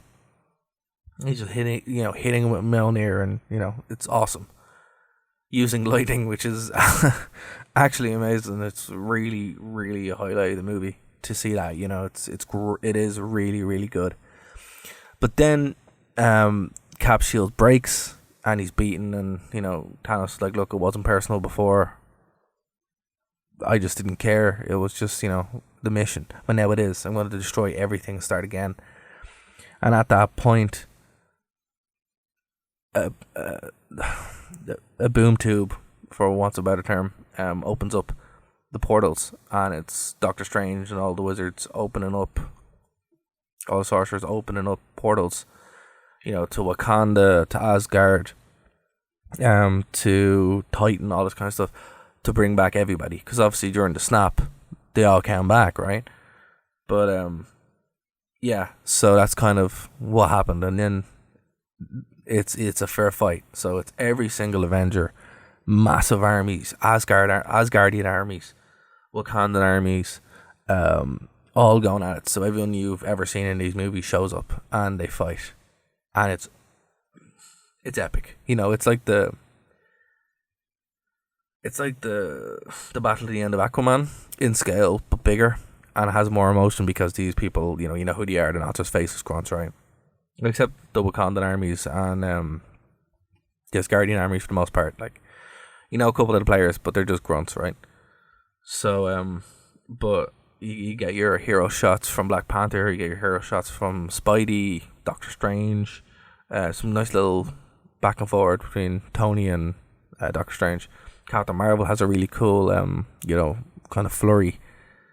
He's just hitting him with Mjolnir, and, you know, it's awesome. Using lighting, which is actually amazing. It's really, really a highlight of the movie to see that. You know, it is really, really good. But then Cap's shield breaks and he's beaten, and, you know, Thanos is like, look, it wasn't personal before. I just didn't care. It was just, you know, the mission. But now it is. I'm going to destroy everything and start again. And at that point, a boom tube, for want of a better term, opens up the portals, and it's Doctor Strange and all the wizards opening up, all the sorcerers opening up portals, you know, to Wakanda, to Asgard, to Titan, all this kind of stuff, to bring back everybody, because obviously during the snap they all came back, right? But yeah, so that's kind of what happened. And then it's a fair fight. So it's every single Avenger, massive armies, Asgardian armies, Wakandan armies, all going at it. So everyone you've ever seen in these movies shows up and they fight, and it's epic. You know, it's like the battle at the end of Aquaman in scale, but bigger, and it has more emotion because these people, you know who they are. They're not just faceless grunts, right? Except the Wakandan armies and the Asgardian armies for the most part. Like, you know, a couple of the players, but they're just grunts, right? So, but you get your hero shots from Black Panther, you get your hero shots from Spidey, Doctor Strange, some nice little back and forward between Tony and Doctor Strange. Captain Marvel has a really cool, kind of flurry,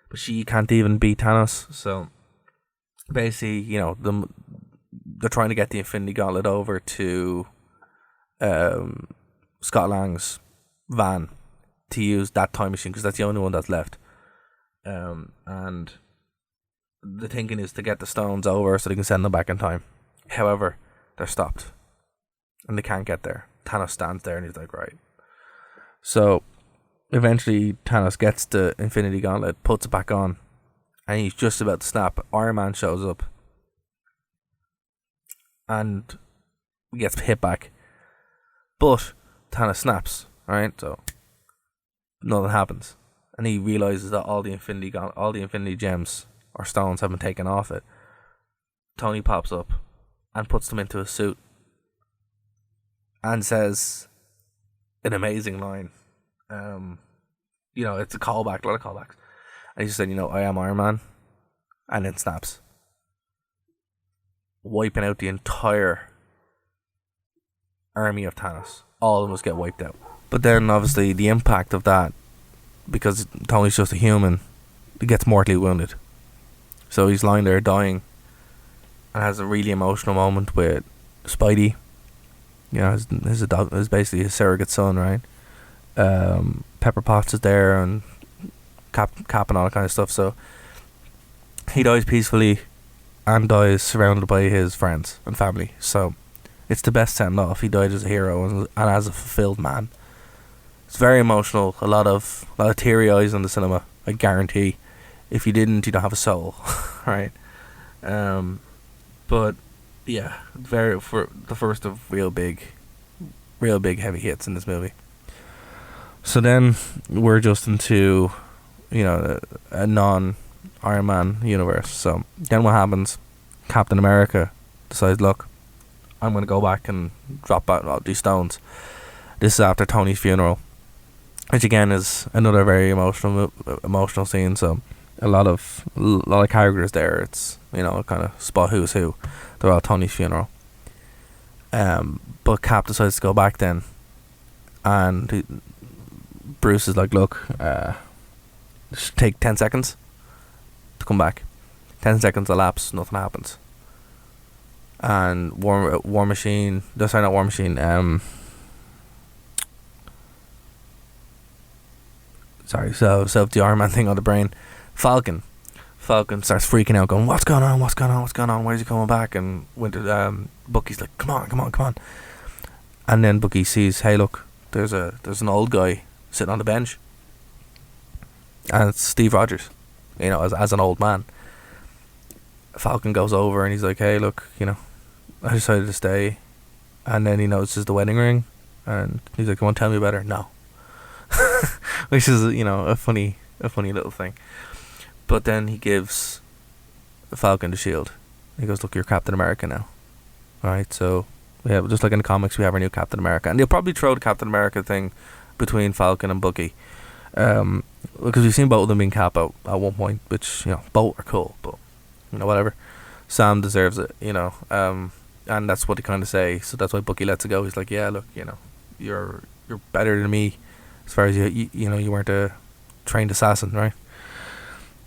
but she can't even beat Thanos. So basically, they're trying to get the Infinity Gauntlet over to Scott Lang's van to use that time machine because that's the only one that's left. And the thinking is to get the stones over so they can send them back in time. However, they're stopped and they can't get there. Thanos stands there and he's like, right. So eventually Thanos gets the Infinity Gauntlet, puts it back on, and he's just about to snap. Iron Man shows up and gets hit back, but Thanos snaps, right? So nothing happens, and he realizes that all the Infinity Gems or stones have been taken off it. Tony pops up and puts them into a suit and says an amazing line. It's a callback, a lot of callbacks. And he just said, I am Iron Man, and then snaps, wiping out the entire army of Thanos. All of us get wiped out. But then obviously the impact of that, because Tony's just a human, he gets mortally wounded. So he's lying there dying and has a really emotional moment with Spidey. His basically his surrogate son, right? Pepper Potts is there and Cap and all that kind of stuff. So he dies peacefully and dies surrounded by his friends and family. So it's the best send off. He died as a hero and as a fulfilled man. It's very emotional. A lot of teary eyes in the cinema, I guarantee. If you didn't, you don't have a soul, right? But yeah, for the first of real big heavy hits in this movie. So then we're just into, a non-Iron Man universe. So then what happens? Captain America decides, look, I'm going to go back and drop out all these stones. This is after Tony's funeral, which again is another very emotional scene. So a lot of characters there. It's kind of spot who's who. They're all Tony's funeral. But Cap decides to go back then, and Bruce is like, look, just take 10 seconds to come back. 10 seconds elapse, nothing happens. And War Machine, not War Machine, so the Iron Man thing on the brain, Falcon starts freaking out, going, what's going on, where's he coming back? And Bucky's like, come on. And then Bucky sees, hey look, there's an old guy sitting on the bench, and it's Steve Rogers, as an old man. Falcon goes over and he's like, hey look, I decided to stay. And then he notices the wedding ring and he's like, you want to tell me about her? No. Which is a funny little thing. But then he gives Falcon the shield. He goes, look, you're Captain America now. Alright, so we have, just like in the comics, we have our new Captain America, and they'll probably throw the Captain America thing between Falcon and Bucky, because we've seen both of them being Cap at one point, which both are cool, but whatever. Sam deserves it, and that's what they kind of say. So that's why Bucky lets it go. He's like, yeah, look, you're better than me, as far as you weren't a trained assassin, right?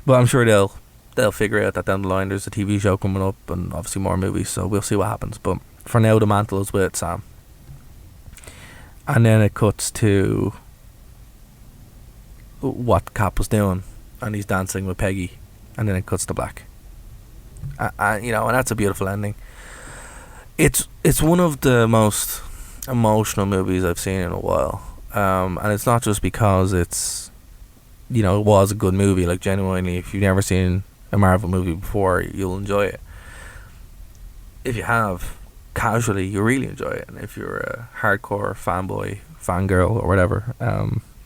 But I'm sure they'll figure out that down the line. There's a TV show coming up and obviously more movies, so we'll see what happens. But for now, the mantle is with Sam. And then it cuts to what Cap was doing, and he's dancing with Peggy, and then it cuts to black. And that's a beautiful ending. It's one of the most emotional movies I've seen in a while, and it's not just because it's, you know, it was a good movie. Like, genuinely, if you've never seen a Marvel movie before, you'll enjoy it. If you have, casually, you really enjoy it. And if you're a hardcore fanboy, fangirl, or whatever,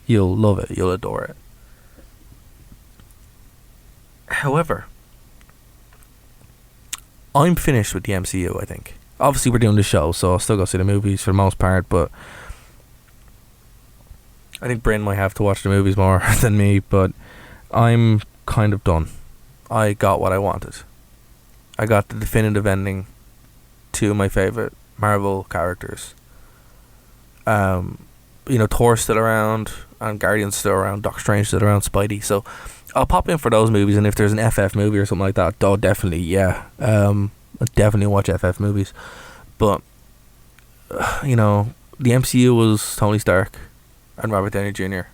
you'll love it. You'll adore it. However, I'm finished with the MCU, I think. Obviously, we're doing the show, so I'll still go see the movies for the most part, but I think Bryn might have to watch the movies more than me, but I'm kind of done. I got what I wanted. I got the definitive ending to my favourite Marvel characters. You know, Thor's still around, and Guardian's still around, Doctor Strange still around, Spidey, so I'll pop in for those movies, and if there's an FF movie or something like that, oh, definitely, yeah. I'll definitely watch FF movies. But, you know, the MCU was Tony Stark and Robert Downey Jr.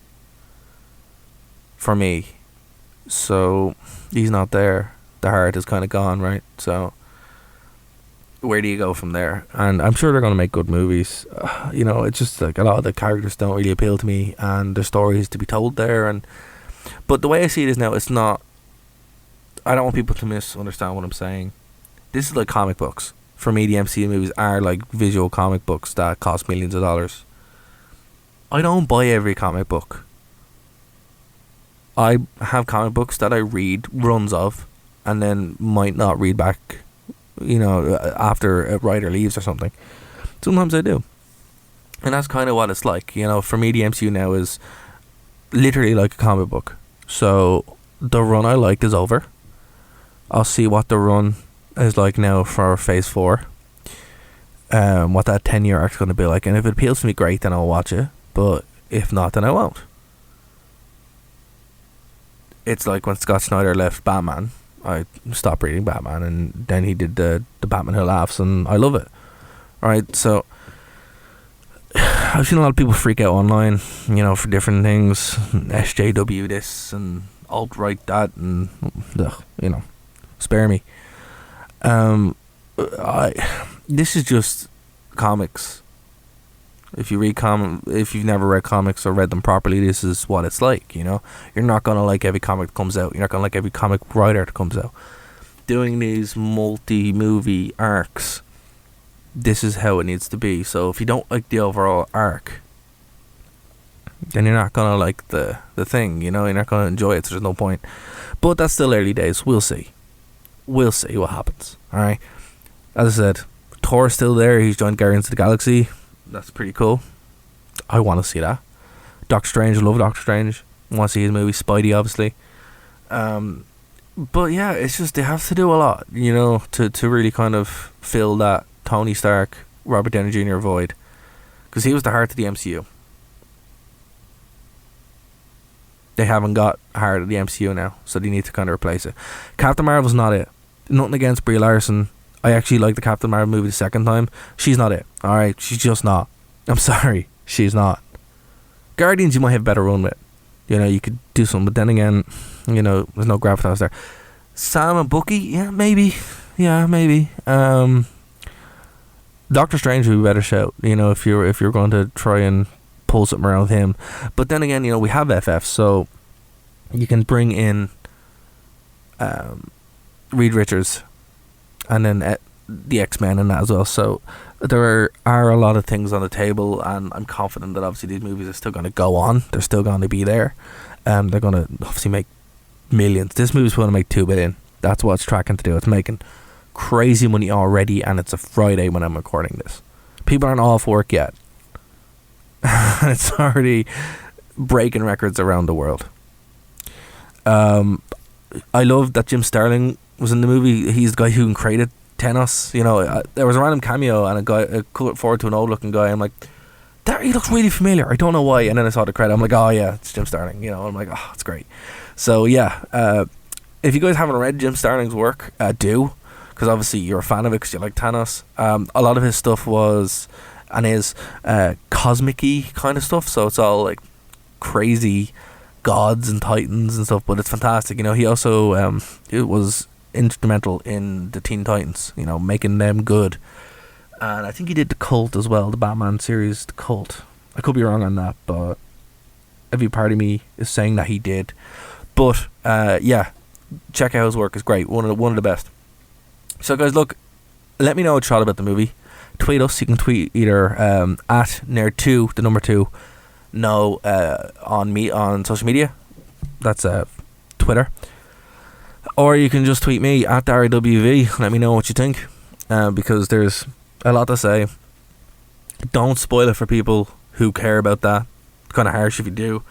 for me. So he's not there. The heart is kind of gone, right? So where do you go from there? And I'm sure they're going to make good movies. You know, it's just like a lot of the characters don't really appeal to me, and there's stories to be told there. But the way I see it is now, it's not, I don't want people to misunderstand what I'm saying. This is like comic books. For me, the MCU movies are like visual comic books that cost millions of dollars. I don't buy every comic book. I have comic books that I read runs of, and then might not read back, you know, after a writer leaves or something. Sometimes I do. And that's kind of what it's like. You know, for me, the MCU now is literally like a comic book. So the run I liked is over. I'll see what the run is like now for phase 4. What that 10-year arc's going to be like. And if it appeals to me, great, then I'll watch it. But if not, then I won't. It's like when Scott Snyder left Batman, I stopped reading Batman, and then he did the Batman Who Laughs, and I love it. Alright, so I've seen a lot of people freak out online, you know, for different things. SJW this and alt-right that, and you know, spare me. This is just comics. If you've never read comics or read them properly, this is what it's like, you know. You're not gonna like every comic that comes out. You're not gonna like every comic writer that comes out. Doing these multi-movie arcs, this is how it needs to be. So if you don't like the overall arc, then you're not gonna like the thing, you know. You're not gonna enjoy it, so there's no point. But that's still early days. We'll see what happens. Alright, as I said, Thor's still there. He's joined Guardians of the Galaxy. That's pretty cool. I want to see that. Doctor Strange, I love Doctor Strange. I want to see his movie. Spidey, obviously. But yeah, it's just they have to do a lot, you know, to really kind of fill that Tony Stark, Robert Downey Jr. void, because he was the heart of the MCU. They haven't got heart of the MCU now, so they need to kind of replace it. Captain Marvel's not it. Nothing against Brie Larson. I actually like the Captain Marvel movie the second time. She's not it. Alright, she's just not. I'm sorry, she's not. Guardians you might have a better run with. You know, you could do something, but then again, you know, there's no gravitas there. Sam and Bucky, yeah, maybe. Doctor Strange would be a better shout, you know, if you're going to try and pull something around with him. But then again, you know, we have FF, so you can bring in Reed Richards, and then the X-Men and that as well. So there are a lot of things on the table, and I'm confident that obviously these movies are still going to go on. They're still going to be there. They're going to obviously make millions. This movie's going to make $2 billion. That's what it's tracking to do. It's making crazy money already, and it's a Friday when I'm recording this. People aren't off work yet. It's already breaking records around the world. I love that Jim Starlin was in the movie. He's the guy who created Thanos. You know, there was a random cameo, and I cut forward to an old looking guy. I'm like, he looks really familiar. I don't know why. And then I saw the credit. I'm like, oh yeah, it's Jim Starlin. You know, I'm like, oh, it's great. So yeah, if you guys haven't read Jim Starlin's work, do, because obviously you're a fan of it because you like Thanos. A lot of his stuff was and is cosmic-y kind of stuff. So it's all like crazy gods and titans and stuff, but it's fantastic. You know, he also it was instrumental in the Teen Titans, you know, making them good. And I think he did The Cult as well, the Batman series, The Cult. I could be wrong on that, but every part of me is saying that he did. But yeah, check out his work. It's great. One of the best. So guys, look, let me know what you thought about the movie. Tweet us. You can tweet either at nerd2, the number 2, no, on social media. That's Twitter. Or you can just tweet me at RWV. Let me know what you think, because there's a lot to say. Don't spoil it for people who care about that. It's kind of harsh if you do.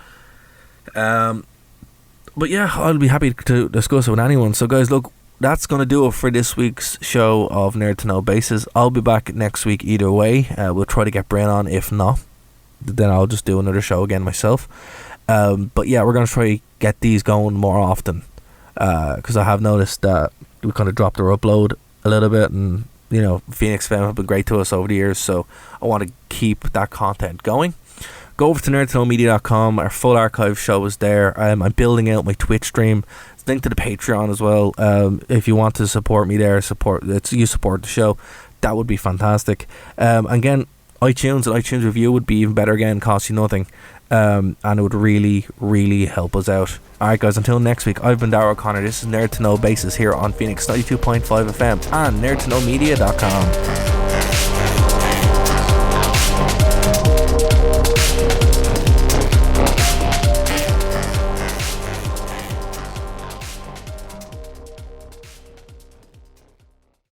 But yeah, I'll be happy to discuss it with anyone. So guys, look, that's going to do it for this week's show of Nerd to Know Basis. I'll be back next week either way. We'll try to get Brain on. If not, then I'll just do another show again myself. But yeah, we're going to try to get these going more often, because I have noticed that we kind of dropped our upload a little bit, and you know, Phoenix FM have been great to us over the years, so I want to keep that content going. Go over to NerdtoKnowMedia.com. Our full archive show is there. I'm building out my Twitch stream. It's linked to the Patreon as well. If you want to support me there, support the show, that would be fantastic. Again, iTunes and iTunes review would be even better. Again, cost you nothing, and it would really, really help us out. Alright guys, until next week, I've been Darrell O'Connor. This is Nerd to Know Basis here on Phoenix 92.5 FM and NerdtoKnowMedia.com.